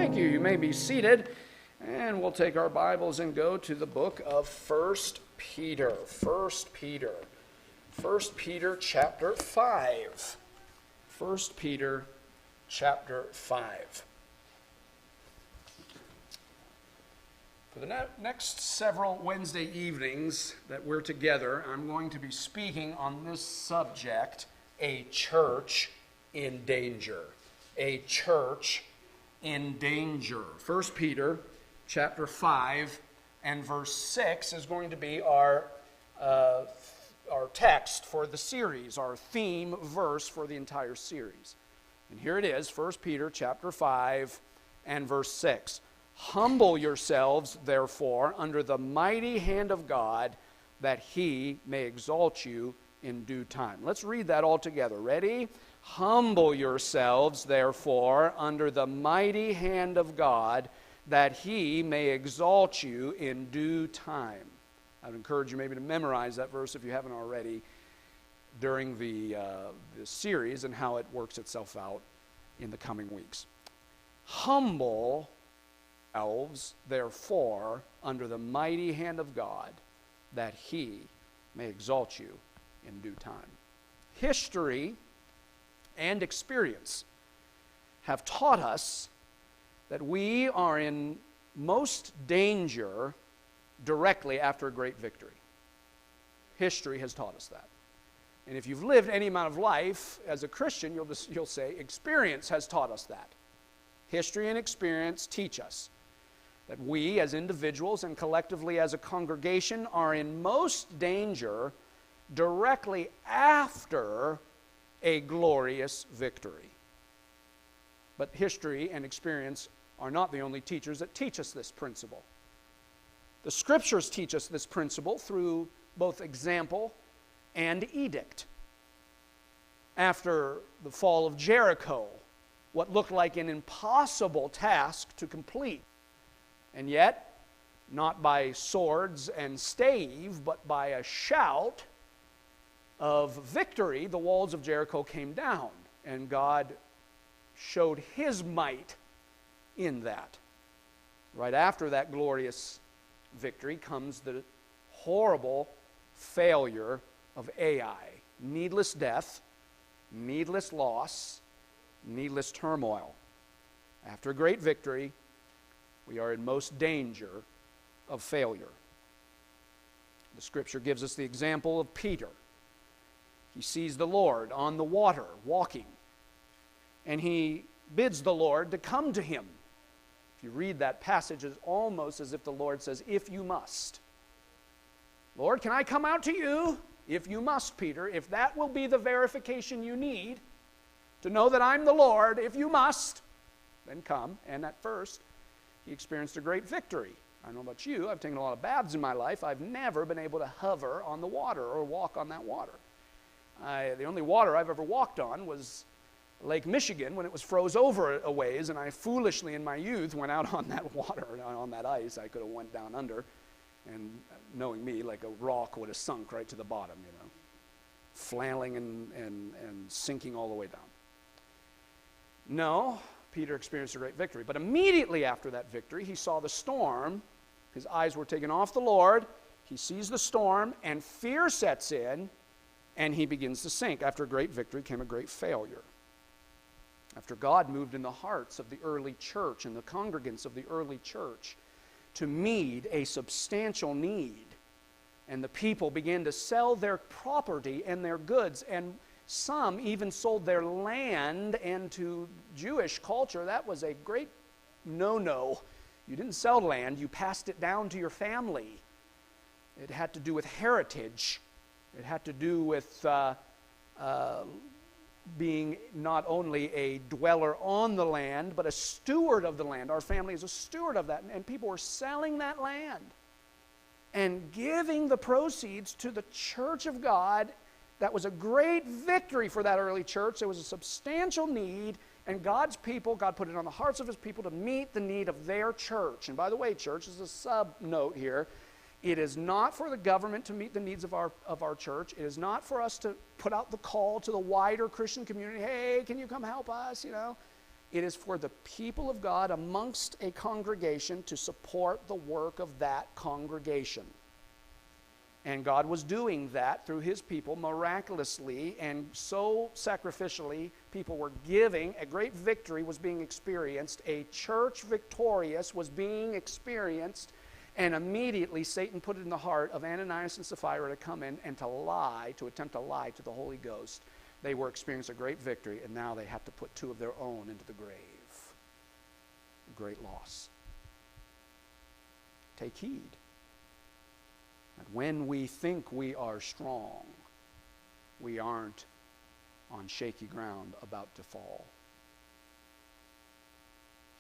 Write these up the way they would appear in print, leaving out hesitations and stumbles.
Thank you. You may be seated, and we'll take our Bibles and go to the book of 1 Peter. 1 Peter. 1 Peter chapter 5. 1 Peter chapter 5. For the next several Wednesday evenings that we're together, I'm going to be speaking on this subject, a church in danger. A church in danger. 1 Peter chapter 5 and verse 6 is going to be our text for the series, our theme verse for the entire series. And here it is, 1 Peter chapter 5 and verse 6. Humble yourselves, therefore, under the mighty hand of God, that he may exalt you in due time. Let's read that all together. Ready? Humble yourselves, therefore, under the mighty hand of God, that he may exalt you in due time. I would encourage you maybe to memorize that verse if you haven't already during the series and how it works itself out in the coming weeks. Humble yourselves, therefore, under the mighty hand of God, that he may exalt you in due time. History and experience have taught us that we are in most danger directly after a great victory. History has taught us that. And if you've lived any amount of life as a Christian, you'll say experience has taught us that. History and experience teach us that we as individuals and collectively as a congregation are in most danger directly after a glorious victory. But history and experience are not the only teachers that teach us this principle. The Scriptures teach us this principle through both example and edict. After the fall of Jericho, what looked like an impossible task to complete, and yet, not by swords and stave, but by a shout of victory, the walls of Jericho came down, and God showed his might in that. Right after that glorious victory comes the horrible failure of Ai. Needless death, needless loss, needless turmoil. After a great victory, we are in most danger of failure. The Scripture gives us the example of Peter. He sees the Lord on the water walking, and he bids the Lord to come to him. If you read that passage, it's almost as if the Lord says, if you must. Lord, can I come out to you? If you must, Peter. If that will be the verification you need to know that I'm the Lord, if you must, then come. And at first, he experienced a great victory. I don't know about you, I've taken a lot of baths in my life. I've never been able to hover on the water or walk on that water. The only water I've ever walked on was Lake Michigan when it was froze over a ways, and I foolishly in my youth went out on that water, on that ice. I could have went down under, and knowing me, like a rock would have sunk right to the bottom, flailing and sinking all the way down. No, Peter experienced a great victory, but immediately after that victory, he saw the storm. His eyes were taken off the Lord. He sees the storm, and fear sets in, and he begins to sink. After a great victory came a great failure. After God moved in the hearts of the early church and the congregants of the early church to meet a substantial need, and the people began to sell their property and their goods, and some even sold their land, and to Jewish culture, that was a great no-no. You didn't sell land, you passed it down to your family. It had to do with heritage. It had to do with being not only a dweller on the land, but a steward of the land. Our family is a steward of that. And people were selling that land and giving the proceeds to the church of God. That was a great victory for that early church. There was a substantial need, and God's people, God put it on the hearts of his people to meet the need of their church. And by the way, church is a sub-note here. It is not for the government to meet the needs of our church. It is not for us to put out the call to the wider Christian community, hey, can you come help us, It is for the people of God amongst a congregation to support the work of that congregation. And God was doing that through his people miraculously and so sacrificially. People were giving. A great victory was being experienced. A church victorious was being experienced. And immediately Satan put it in the heart of Ananias and Sapphira to come in and to attempt to lie to the Holy Ghost. They were experiencing a great victory, and now they have to put two of their own into the grave. Great loss. Take heed that when we think we are strong, we aren't on shaky ground about to fall.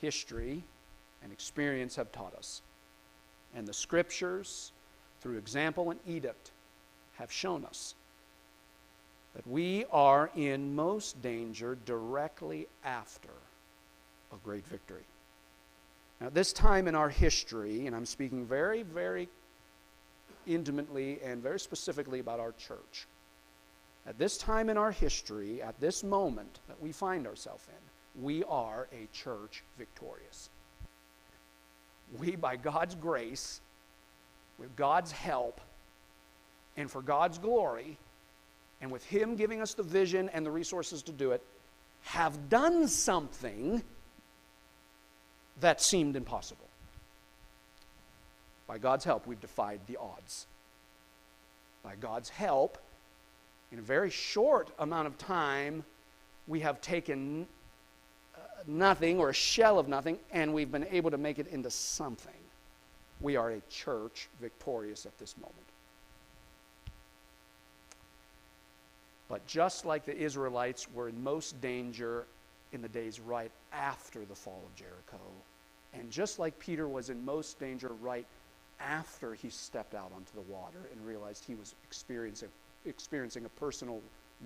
History and experience have taught us, and the Scriptures, through example and edict, have shown us that we are in most danger directly after a great victory. Now, at this time in our history, and I'm speaking very, very intimately and very specifically about our church, at this time in our history, at this moment that we find ourselves in, we are a church victorious. We, by God's grace, with God's help, and for God's glory, and with him giving us the vision and the resources to do it, have done something that seemed impossible. By God's help, we've defied the odds. By God's help, in a very short amount of time, we have taken nothing or a shell of nothing, and we've been able to make it into something. We are a church victorious at this moment. But just like the Israelites were in most danger in the days right after the fall of Jericho, and just like Peter was in most danger right after he stepped out onto the water and realized he was experiencing a personal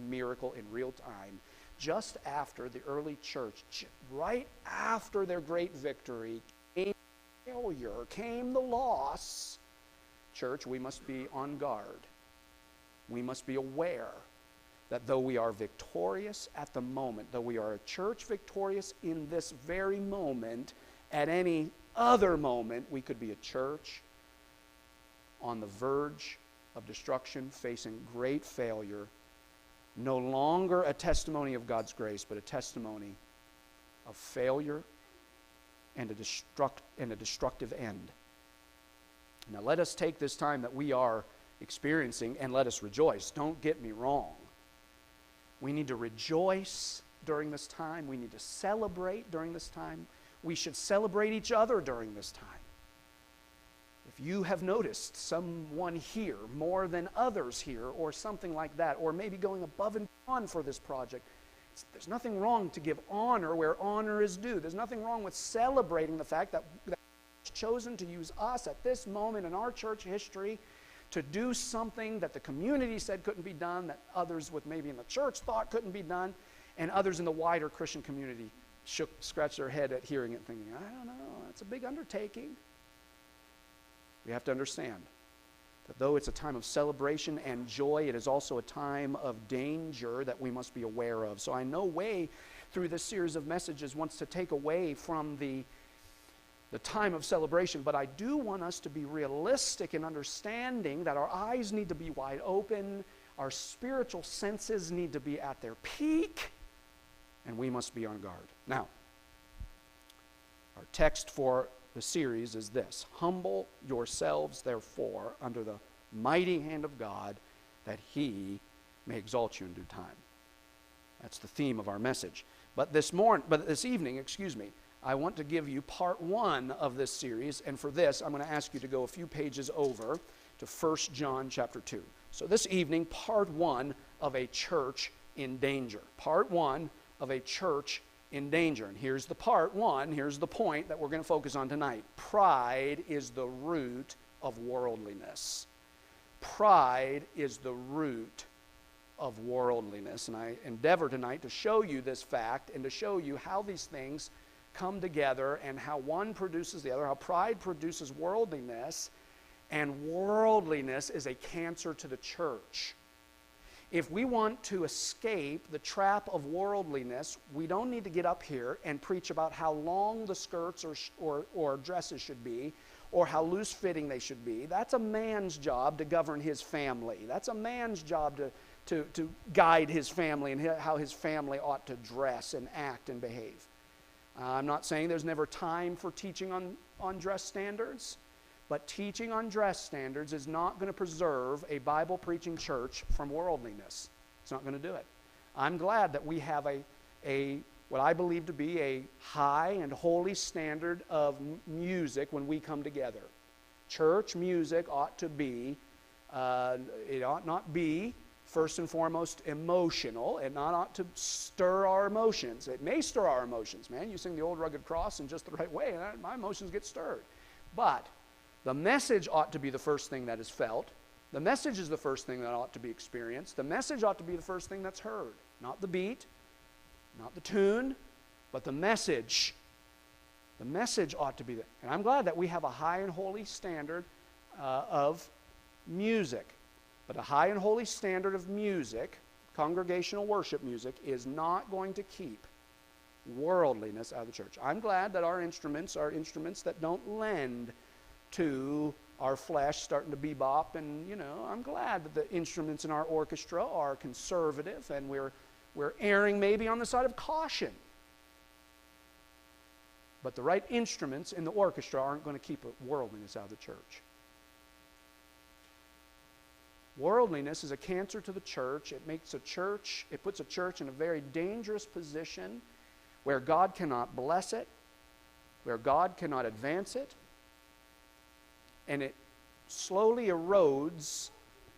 miracle in real time, just after the early church, right after their great victory, came failure, came the loss. Church, we must be on guard. We must be aware that though we are victorious at the moment, though we are a church victorious in this very moment, at any other moment we could be a church on the verge of destruction, facing great failure, no longer a testimony of God's grace, but a testimony of failure and a destructive end. Now let us take this time that we are experiencing and let us rejoice. Don't get me wrong. We need to rejoice during this time. We need to celebrate during this time. We should celebrate each other during this time. If you have noticed someone here more than others here or something like that, or maybe going above and beyond for this project, there's nothing wrong to give honor where honor is due. There's nothing wrong with celebrating the fact that God has chosen to use us at this moment in our church history to do something that the community said couldn't be done, that others with maybe in the church thought couldn't be done, and others in the wider Christian community scratched their head at hearing it, thinking, I don't know, that's a big undertaking. We have to understand that though it's a time of celebration and joy, it is also a time of danger that we must be aware of. So I no way through this series of messages wants to take away from the time of celebration, but I do want us to be realistic in understanding that our eyes need to be wide open, our spiritual senses need to be at their peak, and we must be on guard. Now, our text for the series is this: humble yourselves, therefore, under the mighty hand of God, that he may exalt you in due time. That's the theme of our message. But this evening, I want to give you part one of this series, and for this, I'm going to ask you to go a few pages over to 1 John chapter 2. So this evening, part one of a church in danger. Part one of a church in danger. And here's the part one, here's the point that we're going to focus on tonight. Pride is the root of worldliness. Pride is the root of worldliness. And I endeavor tonight to show you this fact and to show you how these things come together and how one produces the other, how pride produces worldliness, and worldliness is a cancer to the church. If we want to escape the trap of worldliness, we don't need to get up here and preach about how long the skirts or dresses should be, or how loose-fitting they should be. That's a man's job to govern his family. That's a man's job to guide his family and how his family ought to dress and act and behave. I'm not saying there's never time for teaching on dress standards, but teaching on dress standards is not going to preserve a Bible-preaching church from worldliness. It's not going to do it. I'm glad that we have what I believe to be a high and holy standard of music when we come together. Church music ought to be, it ought not be first and foremost emotional. It ought to stir our emotions. It may stir our emotions, man. You sing the old rugged cross in just the right way, and my emotions get stirred. But the message ought to be the first thing that is felt. The message is the first thing that ought to be experienced. The message ought to be the first thing that's heard. Not the beat, not the tune, but the message. The message ought to be that. And I'm glad that we have a high and holy standard of music. But a high and holy standard of music, congregational worship music, is not going to keep worldliness out of the church. I'm glad that our instruments are instruments that don't lend to our flesh starting to bebop, and I'm glad that the instruments in our orchestra are conservative, and we're erring maybe on the side of caution. But the right instruments in the orchestra aren't going to keep worldliness out of the church. Worldliness is a cancer to the church. It puts a church in a very dangerous position where God cannot bless it, where God cannot advance it, and it slowly erodes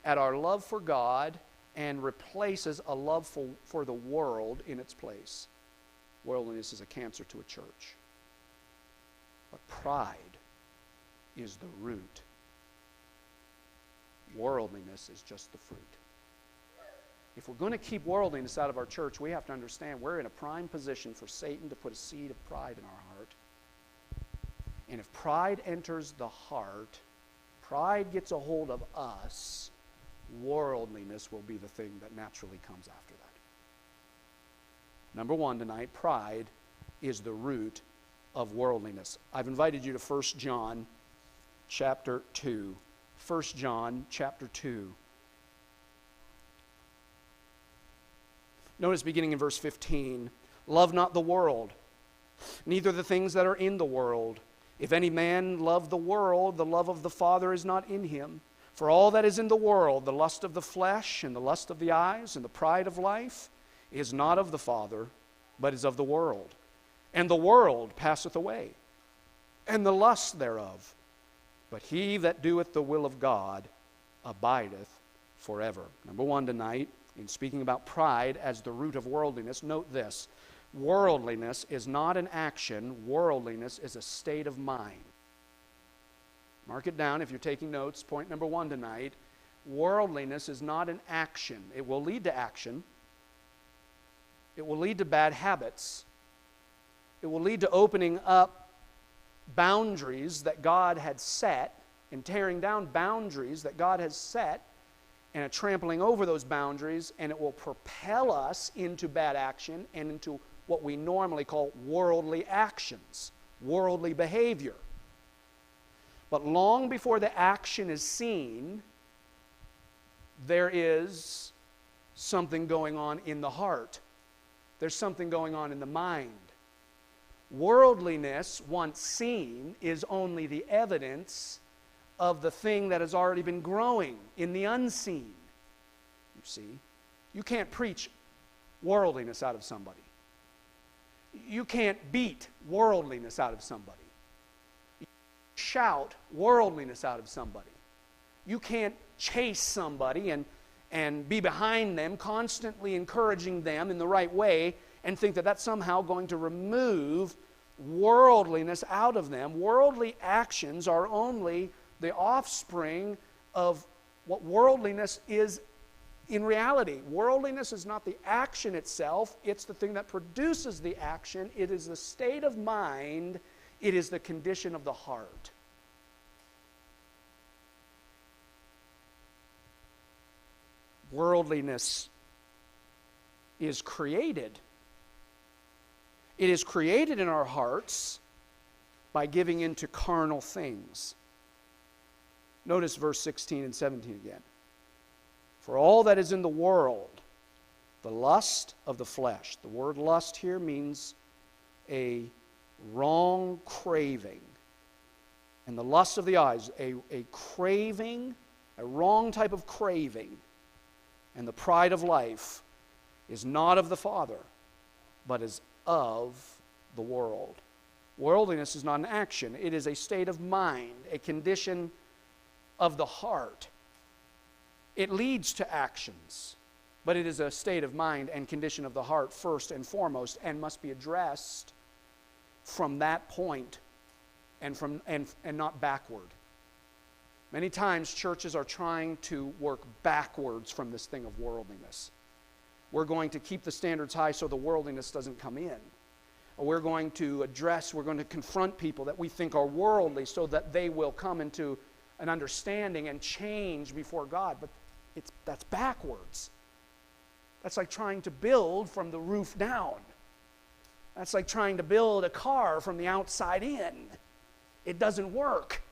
at our love for God and replaces a love for the world in its place. Worldliness is a cancer to a church. But pride is the root. Worldliness is just the fruit. If we're going to keep worldliness out of our church, we have to understand we're in a prime position for Satan to put a seed of pride in our heart. And if pride enters the heart, pride gets a hold of us, worldliness will be the thing that naturally comes after that. Number one tonight, pride is the root of worldliness. I've invited you to 1 John chapter 2. 1 John chapter 2. Notice beginning in verse 15, love not the world, neither the things that are in the world. If any man love the world, the love of the Father is not in him. For all that is in the world, the lust of the flesh, and the lust of the eyes, and the pride of life, is not of the Father, but is of the world. And the world passeth away, and the lust thereof. But he that doeth the will of God abideth forever. Number one tonight, in speaking about pride as the root of worldliness, note this. Worldliness is not an action. Worldliness is a state of mind. Mark it down if you're taking notes. Point number one tonight. Worldliness is not an action. It will lead to action. It will lead to bad habits. It will lead to opening up boundaries that God had set and tearing down boundaries that God has set and a trampling over those boundaries, and it will propel us into bad action and into what we normally call worldly actions, worldly behavior. But long before the action is seen, there is something going on in the heart. There's something going on in the mind. Worldliness, once seen, is only the evidence of the thing that has already been growing in the unseen. You see, you can't preach worldliness out of somebody. You can't beat worldliness out of somebody. You can't shout worldliness out of somebody. You can't chase somebody and be behind them, constantly encouraging them in the right way, and think that that's somehow going to remove worldliness out of them. Worldly actions are only the offspring of what worldliness is in reality. Worldliness is not the action itself, it's the thing that produces the action. It is the state of mind, it is the condition of the heart. Worldliness is created. It is created in our hearts by giving into carnal things. Notice verse 16 and 17 again. For all that is in the world, the lust of the flesh. The word lust here means a wrong craving. And the lust of the eyes, a craving, a wrong type of craving. And the pride of life is not of the Father, but is of the world. Worldliness is not an action. It is a state of mind, a condition of the heart. It leads to actions, but it is a state of mind and condition of the heart first and foremost, and must be addressed from that point and not backward. Many times churches are trying to work backwards from this thing of worldliness. We're going to keep the standards high so the worldliness doesn't come in. Or we're going to confront people that we think are worldly so that they will come into an understanding and change before God. But that's backwards. That's like trying to build from the roof down. That's like trying to build a car from the outside in. It doesn't work.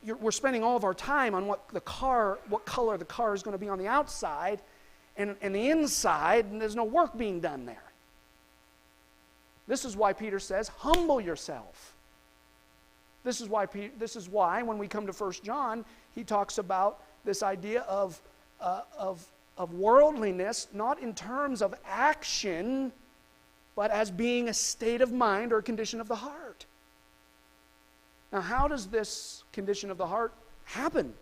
We're spending all of our time on what color the car is going to be on the outside, and the inside, and there's no work being done there. This is why Peter says, humble yourself. This is why when we come to 1 John, he talks about this idea of worldliness, not in terms of action, but as being a state of mind or a condition of the heart. Now, how does this condition of the heart happen?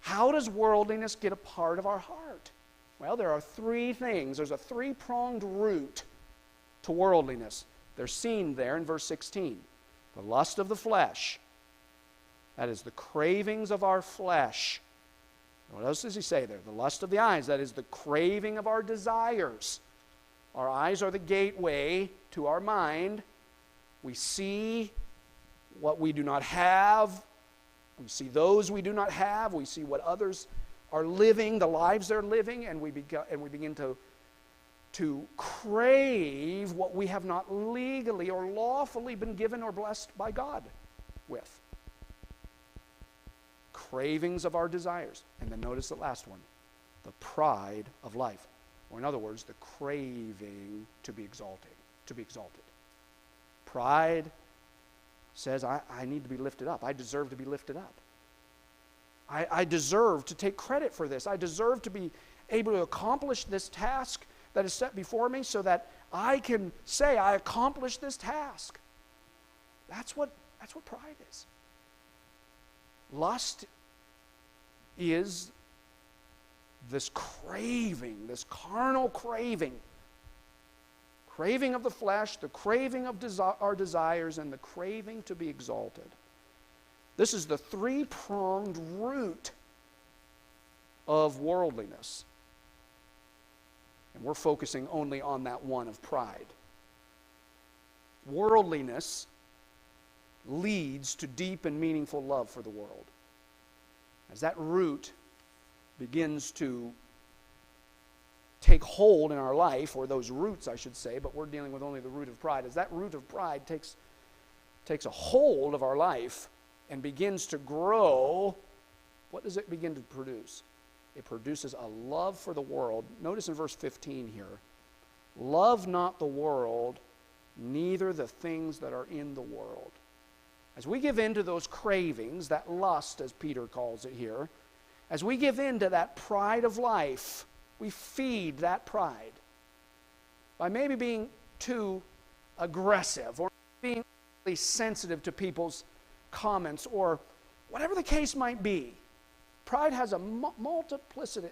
How does worldliness get a part of our heart? Well, there are three things. There's a three-pronged route to worldliness. They're seen there in verse 16. The lust of the flesh. That is the cravings of our flesh. What else does he say there? The lust of the eyes. That is the craving of our desires. Our eyes are the gateway to our mind. We see what we do not have. We see those we do not have. We see what others are living, the lives they're living, and we begin to crave what we have not legally or lawfully been given or blessed by God with. Cravings of our desires. And then notice the last one, the pride of life. Or in other words, the craving to be exalted. Pride says, I need to be lifted up. I deserve to be lifted up. I deserve to take credit for this. I deserve to be able to accomplish this task that is set before me so that I can say I accomplished this task. That's what pride is. Lust is this craving, this carnal craving of the flesh, the craving of our desires, and the craving to be exalted. This is the three-pronged root of worldliness. And we're focusing only on that one of pride. Worldliness leads to deep and meaningful love for the world. As that root begins to take hold in our life, or those roots I should say, but we're dealing with only the root of pride. As that root of pride takes a hold of our life and begins to grow, what does it begin to produce? It produces a love for the world. Notice in verse 15 here, love not the world, neither the things that are in the world. As we give in to those cravings, that lust, as Peter calls it here, as we give in to that pride of life, we feed that pride by maybe being too aggressive or being really sensitive to people's comments or whatever the case might be. Pride has a multiplicity,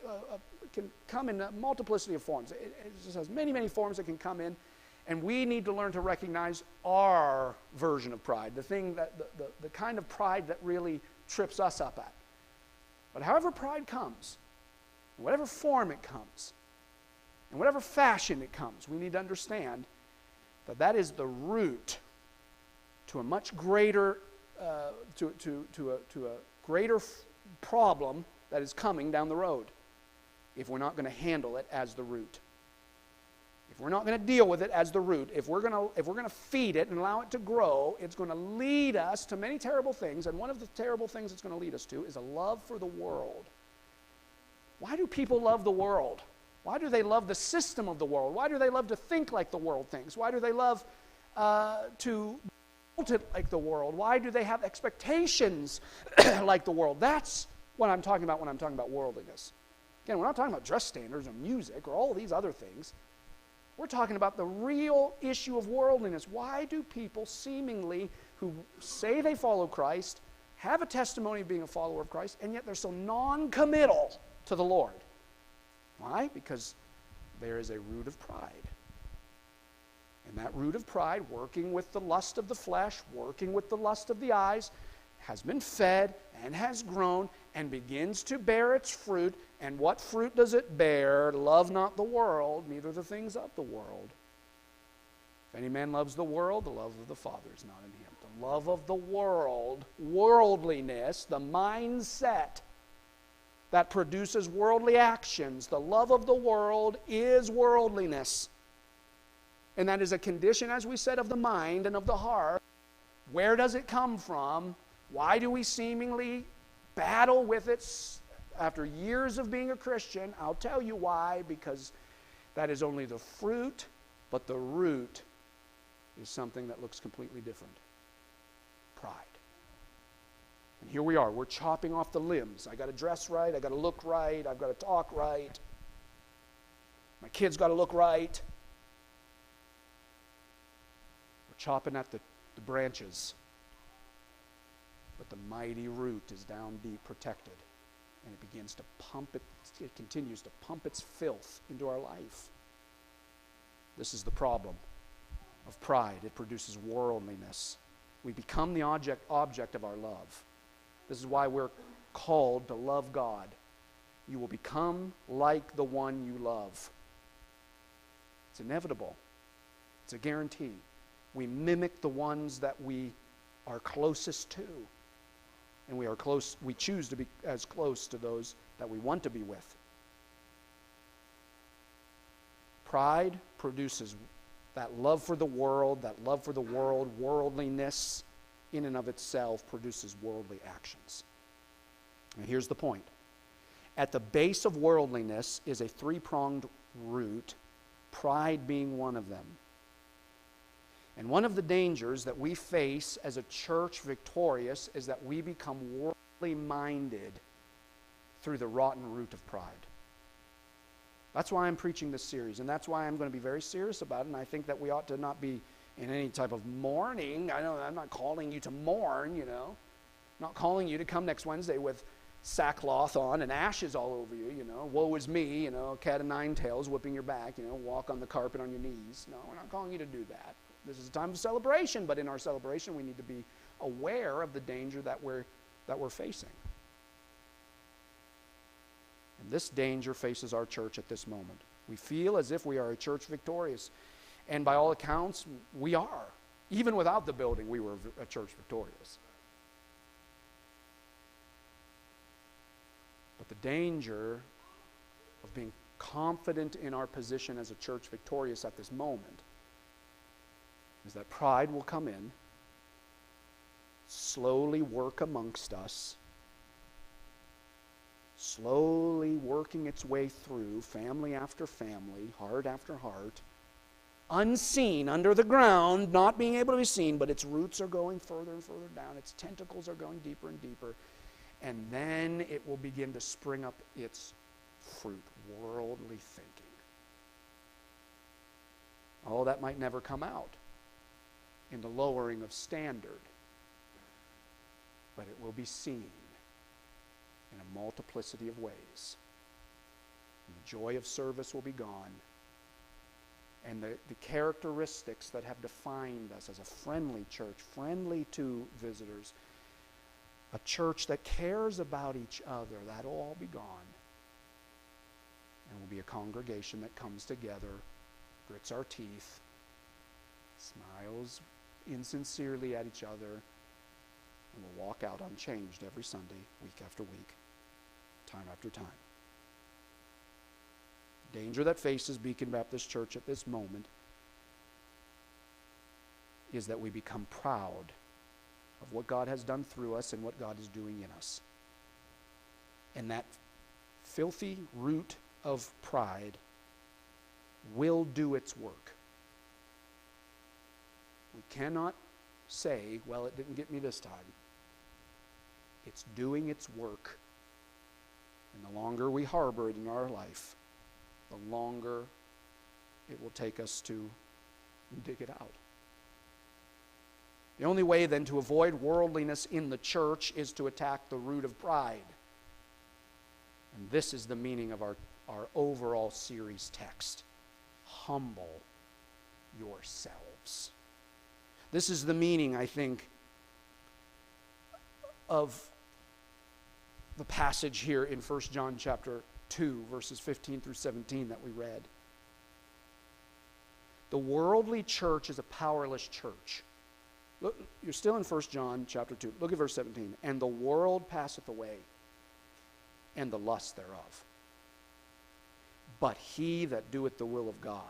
can come in a multiplicity of forms. It just has many, many forms that can come in, and we need to learn to recognize our version of pride, the thing that the kind of pride that really trips us up at. But however pride comes, in whatever form it comes, in whatever fashion it comes, we need to understand that is the root to a much greater, to a greater problem that is coming down the road if we're not going to handle it as the root. If we're not going to deal with it as the root, if we're going to feed it and allow it to grow, it's going to lead us to many terrible things. And one of the terrible things it's going to lead us to is a love for the world. Why do people love the world? Why do they love the system of the world? Why do they love to think like the world thinks? Why do they love to build it like the world? Why do they have expectations like the world? That's what I'm talking about when I'm talking about worldliness. Again, we're not talking about dress standards or music or all these other things. We're talking about the real issue of worldliness. Why do people seemingly who say they follow Christ, have a testimony of being a follower of Christ, and yet they're so non-committal to the Lord? Why? Because there is a root of pride. And that root of pride, working with the lust of the flesh, working with the lust of the eyes, has been fed and has grown and begins to bear its fruit. And what fruit does it bear? Love not the world, neither the things of the world. If any man loves the world, the love of the Father is not in him. The love of the world, worldliness, the mindset that produces worldly actions, the love of the world is worldliness. And that is a condition, as we said, of the mind and of the heart. Where does it come from? Why do we seemingly battle with it after years of being a Christian? I'll tell you why, because that is only the fruit, but the root is something that looks completely different. Pride. And here we are, we're chopping off the limbs. I got to dress right, I got to look right, I've got to talk right. My kids got to look right. We're chopping at the branches. But the mighty root is down deep, protected, and it begins to it continues to pump its filth into our life. This is the problem of pride. It produces worldliness. We become the object of our love. This is why we're called to love God. You will become like the one you love. It's inevitable. It's a guarantee. We mimic the ones that we are closest to. And we choose to be as close to those that we want to be with. Pride produces that love for the world, worldliness in and of itself produces worldly actions. And here's the point. At the base of worldliness is a three-pronged root, pride being one of them. And one of the dangers that we face as a church victorious is that we become worldly minded through the rotten root of pride. That's why I'm preaching this series, and that's why I'm going to be very serious about it, and I think that we ought to not be in any type of mourning. I'm not calling you to mourn, I'm not calling you to come next Wednesday with sackcloth on and ashes all over you, woe is me, cat of nine tails whipping your back, walk on the carpet on your knees. No, we're not calling you to do that. This is a time of celebration, but in our celebration we need to be aware of the danger that we're facing. And this danger faces our church at this moment. We feel as if we are a church victorious, and by all accounts, we are. Even without the building, we were a church victorious. But the danger of being confident in our position as a church victorious at this moment is that pride will come in, slowly work amongst us, slowly working its way through family after family, heart after heart, unseen under the ground, not being able to be seen, but its roots are going further and further down, its tentacles are going deeper and deeper, and then it will begin to spring up its fruit, worldly thinking. Oh, that might never come out in the lowering of standard, but it will be seen in a multiplicity of ways. And the joy of service will be gone, and the characteristics that have defined us as a friendly church, friendly to visitors, a church that cares about each other, that'll all be gone. And we'll be a congregation that comes together, grits our teeth, smiles insincerely at each other, and we'll walk out unchanged every Sunday, week after week. time after time. The danger that faces Beacon Baptist Church at this moment is that we become proud of what God has done through us and what God is doing in us. And that filthy root of pride will do its work. We cannot say, well, it didn't get me this time. It's doing its work. And the longer we harbor it in our life, the longer it will take us to dig it out. The only way then to avoid worldliness in the church is to attack the root of pride. And this is the meaning of our overall series text. Humble yourselves. This is the meaning, I think, of the passage here in 1 John chapter 2, verses 15 through 17 that we read. The worldly church is a powerless church. Look, you're still in 1 John chapter 2. Look at verse 17. And the world passeth away, and the lust thereof. But he that doeth the will of God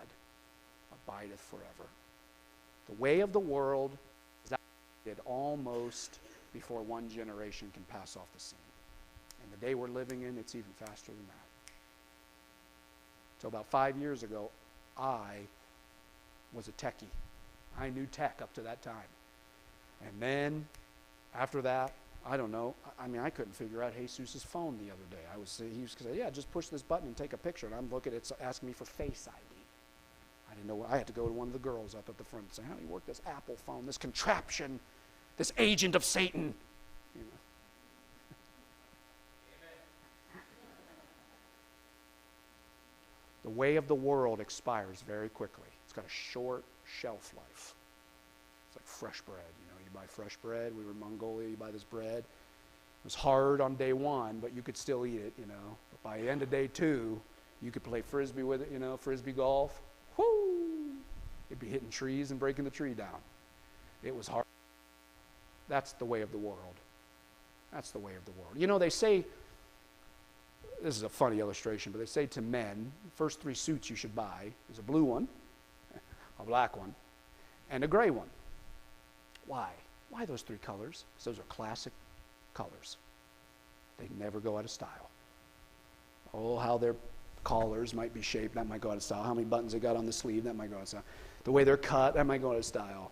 abideth forever. The way of the world is outdated almost before one generation can pass off the scene. And the day we're living in, it's even faster than that. So about 5 years ago, I was a techie. I knew tech up to that time. And then, after that, I don't know. I mean, I couldn't figure out Jesus' phone the other day. He was saying, yeah, just push this button and take a picture. And I'm looking at it, it's asking me for Face ID. I didn't know. I had to go to one of the girls up at the front and say, how do you work this Apple phone, this contraption, this agent of Satan? You know. The way of the world expires very quickly. It's got a short shelf life. It's like fresh bread. You buy fresh bread. We were in Mongolia. You buy this bread. It was hard on day one, but you could still eat it, But by the end of day two, you could play frisbee with it, frisbee golf. Whoo! It'd be hitting trees and breaking the tree down. It was hard. That's the way of the world. That's the way of the world. They say, this is a funny illustration, but they say to men, the first 3 suits you should buy is a blue one, a black one, and a gray one. Why? Why those 3 colors? Because those are classic colors. They never go out of style. Oh, how their collars might be shaped, that might go out of style. How many buttons they got on the sleeve, that might go out of style. The way they're cut, that might go out of style.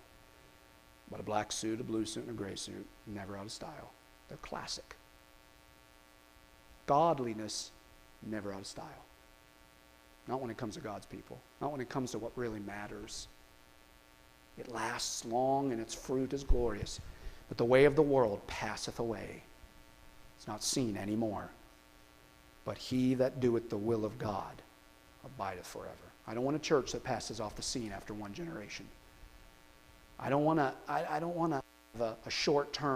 But a black suit, a blue suit, and a gray suit, never out of style. They're classic. Godliness, never out of style. Not when it comes to God's people. Not when it comes to what really matters. It lasts long and its fruit is glorious. But the way of the world passeth away. It's not seen anymore. But he that doeth the will of God abideth forever. I don't want a church that passes off the scene after one generation. I don't want to have a short-term